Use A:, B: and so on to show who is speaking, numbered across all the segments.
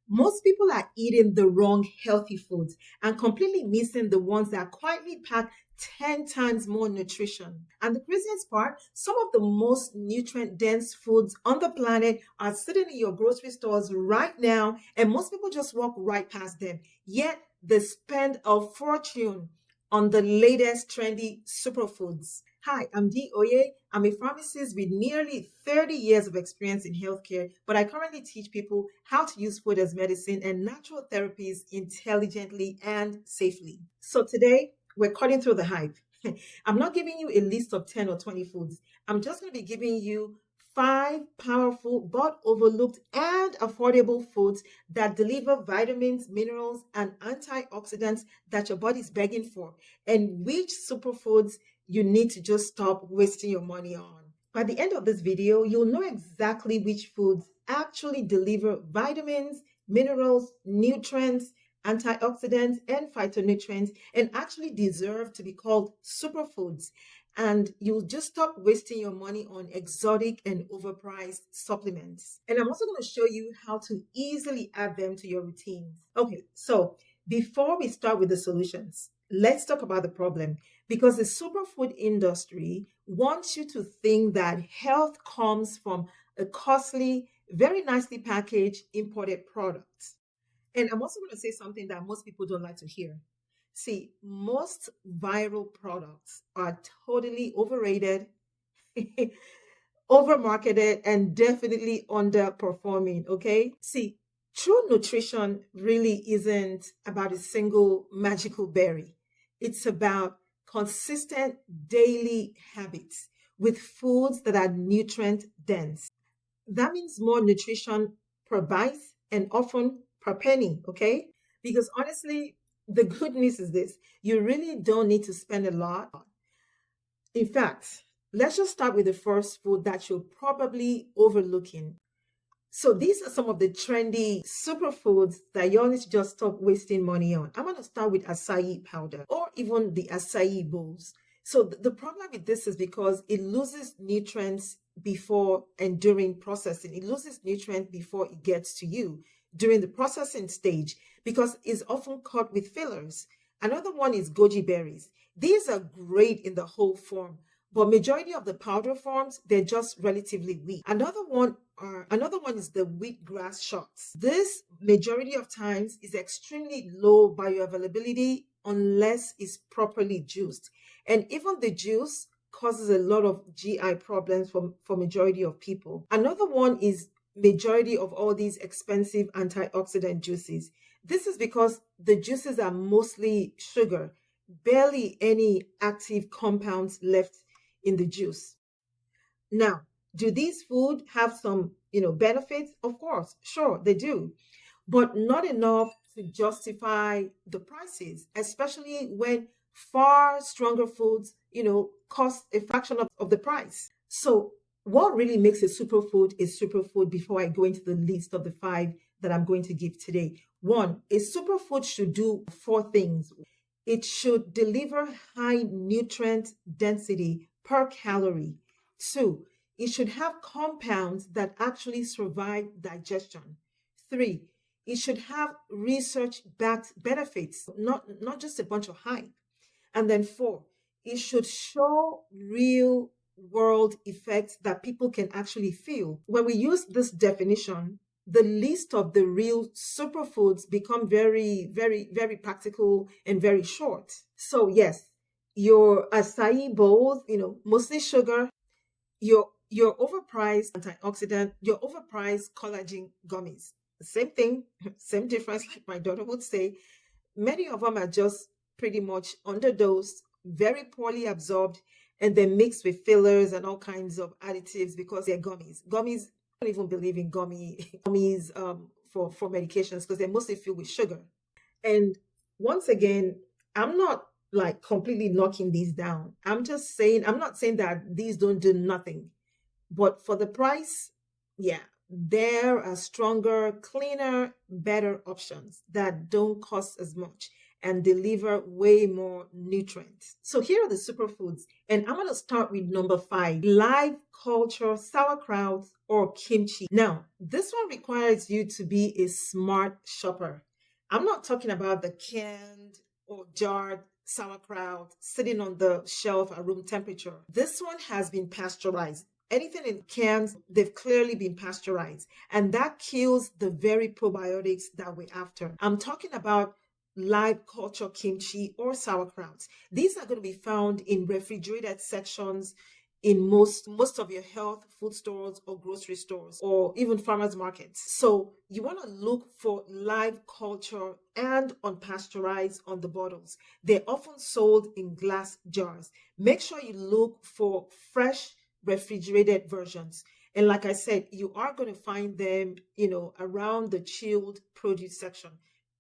A: Most people are eating the wrong healthy foods and completely missing the ones that quietly pack 10 times more nutrition. And the craziest part, some of the most nutrient dense foods on the planet are sitting in your grocery stores right now, and most people just walk right past them. Yet they spend a fortune on the latest trendy superfoods. Hi, I'm Dee Oye. I'm a pharmacist with nearly 30 years of experience in healthcare, but I currently teach people how to use food as medicine and natural therapies intelligently and safely. So today, we're cutting through the hype. I'm not giving you a list of 10 or 20 foods. I'm just going to be giving you five powerful but overlooked and affordable foods that deliver vitamins, minerals, and antioxidants that your body is begging for, and which superfoods you need to just stop wasting your money on. By the end of this video, you'll know exactly which foods actually deliver vitamins, minerals, nutrients, antioxidants, and phytonutrients, and actually deserve to be called superfoods. And you'll just stop wasting your money on exotic and overpriced supplements. And I'm also going to show you how to easily add them to your routines. Okay, so before we start with the solutions, let's talk about the problem, because the superfood industry wants you to think that health comes from a costly, very nicely packaged imported product. And I'm also going to say something that most people don't like to hear. See, most viral products are totally overrated, overmarketed, and definitely underperforming. Okay. See, true nutrition really isn't about a single magical berry, it's about consistent daily habits with foods that are nutrient dense. That means more nutrition per bite and often per penny, okay? Because honestly, the good news is this: you really don't need to spend a lot. In fact, let's just start with the first food that you're probably overlooking. So these are some of the trendy superfoods that you all need to just stop wasting money on. I'm going to start with acai powder or even the acai bowls. So the problem with this is because it loses nutrients before and during processing. It loses nutrients before it gets to you during the processing stage because it's often cut with fillers. Another one is goji berries. These are great in the whole form, but majority of the powder forms, they're just relatively weak. Another one is the wheatgrass shots. This majority of times is extremely low bioavailability unless it's properly juiced. And even the juice causes a lot of GI problems for majority of people. Another one is majority of all these expensive antioxidant juices. This is because the juices are mostly sugar, barely any active compounds left in the juice. Now, do these food have some, benefits? Of course, sure, they do, but not enough to justify the prices, especially when far stronger foods, cost a fraction of the price. So, what really makes a superfood a superfood before I go into the list of the five that I'm going to give today? One, a superfood should do four things. It should deliver high nutrient density per calorie. Two, it should have compounds that actually survive digestion. Three, it should have research backed benefits, not just a bunch of hype. And then four, it should show real world effects that people can actually feel. When we use this definition, the list of the real superfoods become very, very, very practical and very short. So yes, your acai bowls, mostly sugar, your overpriced antioxidant, your overpriced collagen gummies. Same thing, same difference, like my daughter would say. Many of them are just pretty much underdosed, very poorly absorbed, and then mixed with fillers and all kinds of additives because they're gummies. Gummies, I don't even believe in gummies for medications because they're mostly filled with sugar. And once again, I'm not like completely knocking these down. I'm not saying that these don't do nothing. But for the price, yeah, there are stronger, cleaner, better options that don't cost as much. and deliver way more nutrients. So here are the superfoods, and I'm going to start with number 5, live culture sauerkraut or kimchi. Now, this one requires you to be a smart shopper. I'm not talking about the canned or jarred sauerkraut sitting on the shelf at room temperature. This one has been pasteurized. Anything in cans, they've clearly been pasteurized, and that kills the very probiotics that we're after. I'm talking about live culture kimchi or sauerkraut. These are going to be found in refrigerated sections in most of your health food stores or grocery stores or even farmers markets. So you want to look for live culture and unpasteurized on the bottles. They're often sold in glass jars. Make sure you look for fresh refrigerated versions. And like I said, you are going to find them, around the chilled produce section.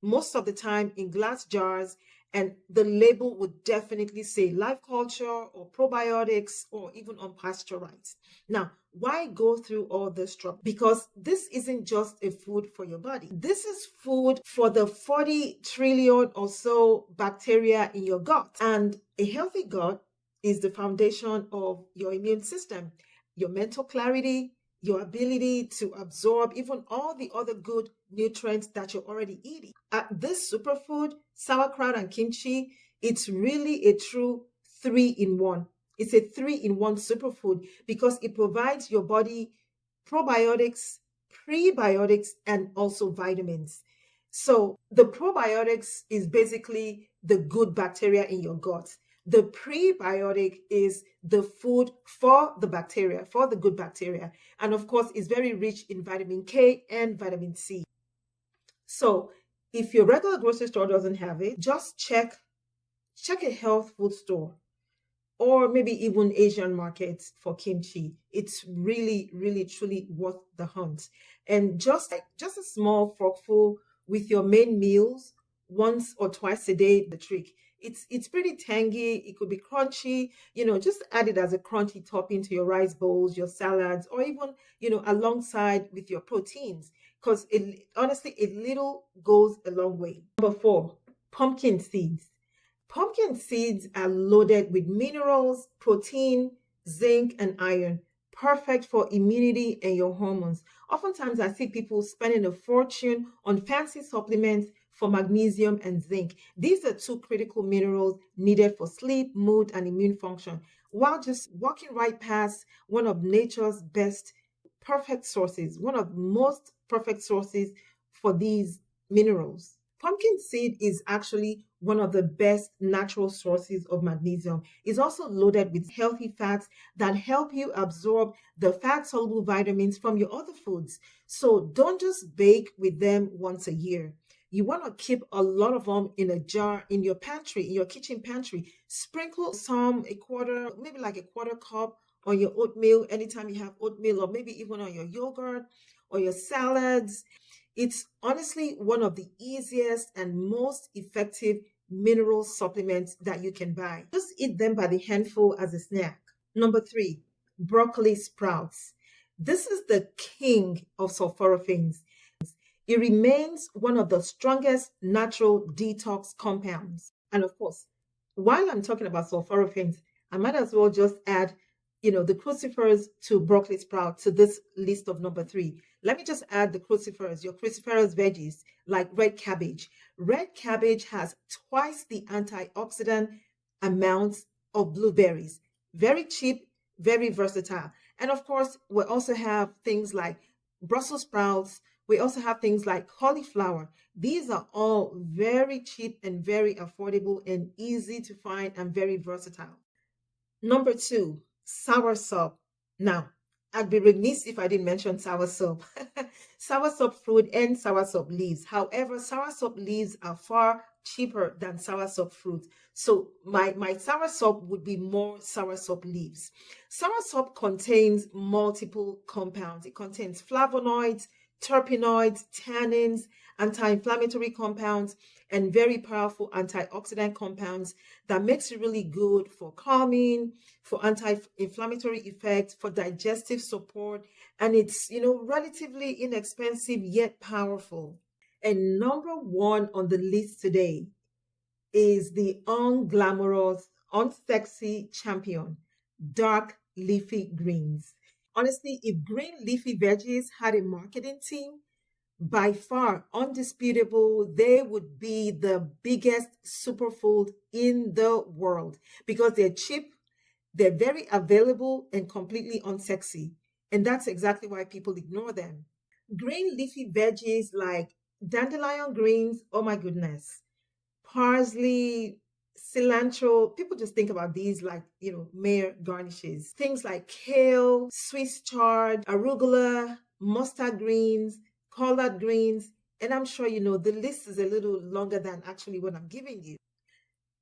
A: Most of the time in glass jars, and the label would definitely say live culture or probiotics or even unpasteurized. Now, why go through all this trouble? Because this isn't just a food for your body. This is food for the 40 trillion or so bacteria in your gut. And a healthy gut is the foundation of your immune system, your mental clarity, your ability to absorb even all the other good nutrients that you're already eating. This superfood, sauerkraut and kimchi, it's really a true 3-in-1. It's a 3-in-1 superfood because it provides your body probiotics, prebiotics, and also vitamins. So the probiotics is basically the good bacteria in your gut. The prebiotic is the food for the bacteria, for the good bacteria. And of course, it's very rich in vitamin K and vitamin C. So if your regular grocery store doesn't have it, just check a health food store or maybe even Asian markets for kimchi. It's really, really, truly worth the hunt. And just a small forkful with your main meals once or twice a day, the trick. It's pretty tangy. It could be crunchy. Just add it as a crunchy topping to your rice bowls, your salads, or even alongside with your proteins. Because honestly, a little goes a long way. Number 4, pumpkin seeds. Pumpkin seeds are loaded with minerals, protein, zinc, and iron, perfect for immunity and your hormones. Oftentimes, I see people spending a fortune on fancy supplements for magnesium and zinc. These are 2 critical minerals needed for sleep, mood, and immune function, while just walking right past one of nature's best perfect sources, one of the most perfect sources for these minerals. Pumpkin seed is actually one of the best natural sources of magnesium. It's also loaded with healthy fats that help you absorb the fat-soluble vitamins from your other foods. So don't just bake with them once a year. You want to keep a lot of them in a jar in your pantry, in your kitchen pantry. Sprinkle a quarter, maybe like a quarter cup on your oatmeal anytime you have oatmeal, or maybe even on your yogurt or your salads. It's honestly one of the easiest and most effective mineral supplements that you can buy. Just eat them by the handful as a snack. Number 3, broccoli sprouts. This is the king of sulforaphane. It remains one of the strongest natural detox compounds. And of course, while I'm talking about sulforaphane, I might as well just add, the crucifers to broccoli sprout to this list of number 3. Let me just add the crucifers, your cruciferous veggies like red cabbage. Red cabbage has twice the antioxidant amounts of blueberries. Very cheap, very versatile. And of course, we also have things like Brussels sprouts. We also have things like cauliflower. These are all very cheap and very affordable and easy to find and very versatile. Number 2, soursop. Now, I'd be remiss if I didn't mention soursop. Soursop fruit and soursop leaves. However, soursop leaves are far cheaper than soursop fruit. So my soursop would be more soursop leaves. Soursop contains multiple compounds. It contains flavonoids, terpenoids, tannins, anti-inflammatory compounds, and very powerful antioxidant compounds that makes it really good for calming, for anti-inflammatory effects, for digestive support, and it's, relatively inexpensive yet powerful. And number 1 on the list today is the unglamorous, unsexy champion, dark leafy greens. Honestly, if green leafy veggies had a marketing team, by far undisputable, they would be the biggest superfood in the world because they're cheap, they're very available, and completely unsexy. And that's exactly why people ignore them. Green leafy veggies like dandelion greens, oh my goodness, parsley, cilantro. People just think about these like, mere garnishes. Things like kale, Swiss chard, arugula, mustard greens, collard greens. And I'm sure the list is a little longer than actually what I'm giving you.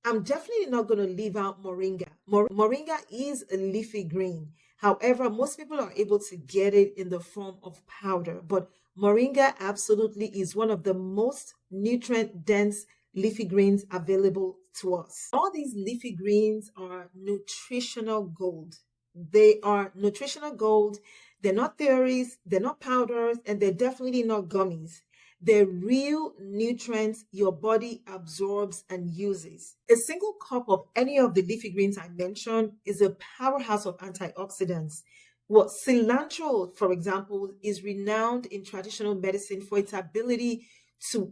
A: I'm definitely not going to leave out moringa. Moringa is a leafy green. However, most people are able to get it in the form of powder, but moringa absolutely is one of the most nutrient dense leafy greens available to us. All these leafy greens are nutritional gold. They are nutritional gold. They're not theories, they're not powders, and they're definitely not gummies. They're real nutrients your body absorbs and uses. A single cup of any of the leafy greens I mentioned is a powerhouse of antioxidants. What cilantro, for example, is renowned in traditional medicine for its ability to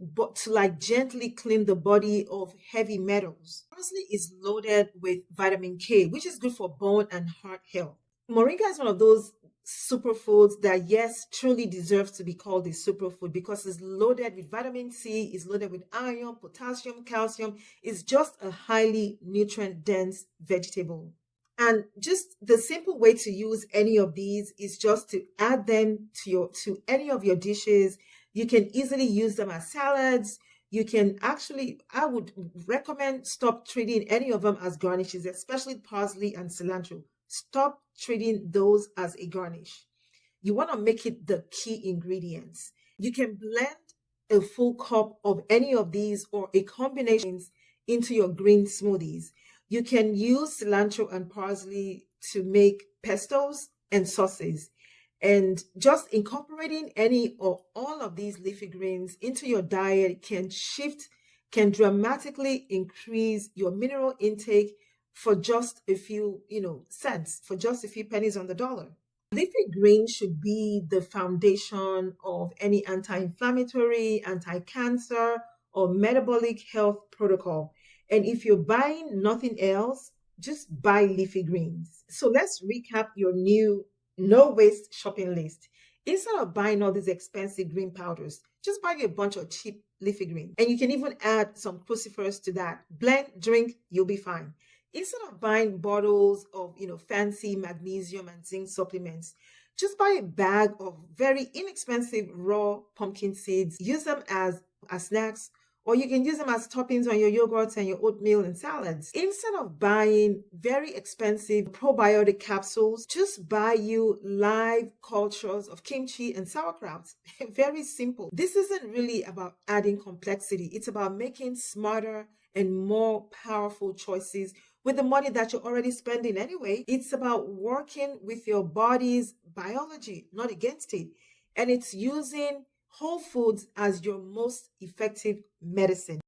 A: like gently clean the body of heavy metals. Parsley is loaded with vitamin K, which is good for bone and heart health. Moringa is one of those superfoods that, yes, truly deserves to be called a superfood because it's loaded with vitamin C, it's loaded with iron, potassium, calcium. It's just a highly nutrient dense vegetable. And just the simple way to use any of these is just to add them to any of your dishes. You can easily use them as salads. You can actually, I would recommend stop treating any of them as garnishes, especially parsley and cilantro. Stop treating those as a garnish. You want to make it the key ingredients. You can blend a full cup of any of these or a combination into your green smoothies. You can use cilantro and parsley to make pestos and sauces. And just incorporating any or all of these leafy greens into your diet can dramatically increase your mineral intake for just a few, cents, for just a few pennies on the dollar. Leafy greens should be the foundation of any anti-inflammatory, anti-cancer, or metabolic health protocol. And if you're buying nothing else, just buy leafy greens. So let's recap your new no waste shopping list. Instead of buying all these expensive green powders, just buy a bunch of cheap leafy greens. And you can even add some crucifers to that. Blend, drink, you'll be fine. Instead of buying bottles of, fancy magnesium and zinc supplements, just buy a bag of very inexpensive raw pumpkin seeds. Use them as snacks, or you can use them as toppings on your yogurts and your oatmeal and salads. Instead of buying very expensive probiotic capsules, just buy you live cultures of kimchi and sauerkraut. Very simple. This isn't really about adding complexity. It's about making smarter and more powerful choices with the money that you're already spending anyway. It's about working with your body's biology, not against it. And it's using whole foods as your most effective medicine.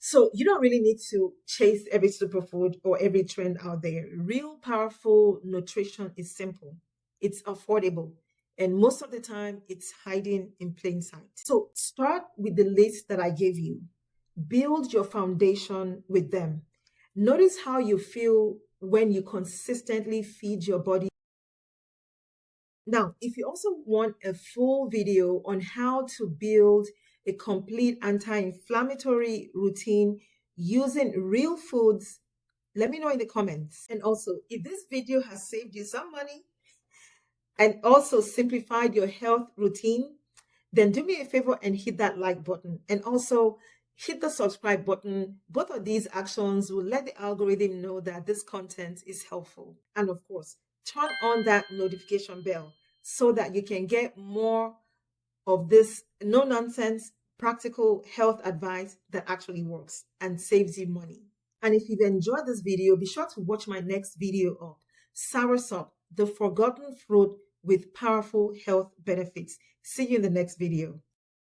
A: So you don't really need to chase every superfood or every trend out there. Real powerful nutrition is simple, it's affordable, and most of the time it's hiding in plain sight. So start with the list that I gave you. Build your foundation with them. Notice how you feel when you consistently feed your body. Now, if you also want a full video on how to build a complete anti-inflammatory routine using real foods, let me know in the comments. And also, if this video has saved you some money and also simplified your health routine, then do me a favor and hit that like button. And also, hit the subscribe button. Both of these actions will let the algorithm know that this content is helpful. And of course, turn on that notification bell so that you can get more of this no-nonsense, practical health advice that actually works and saves you money. And if you've enjoyed this video, be sure to watch my next video of Soursop, the forgotten fruit with powerful health benefits. See you in the next video.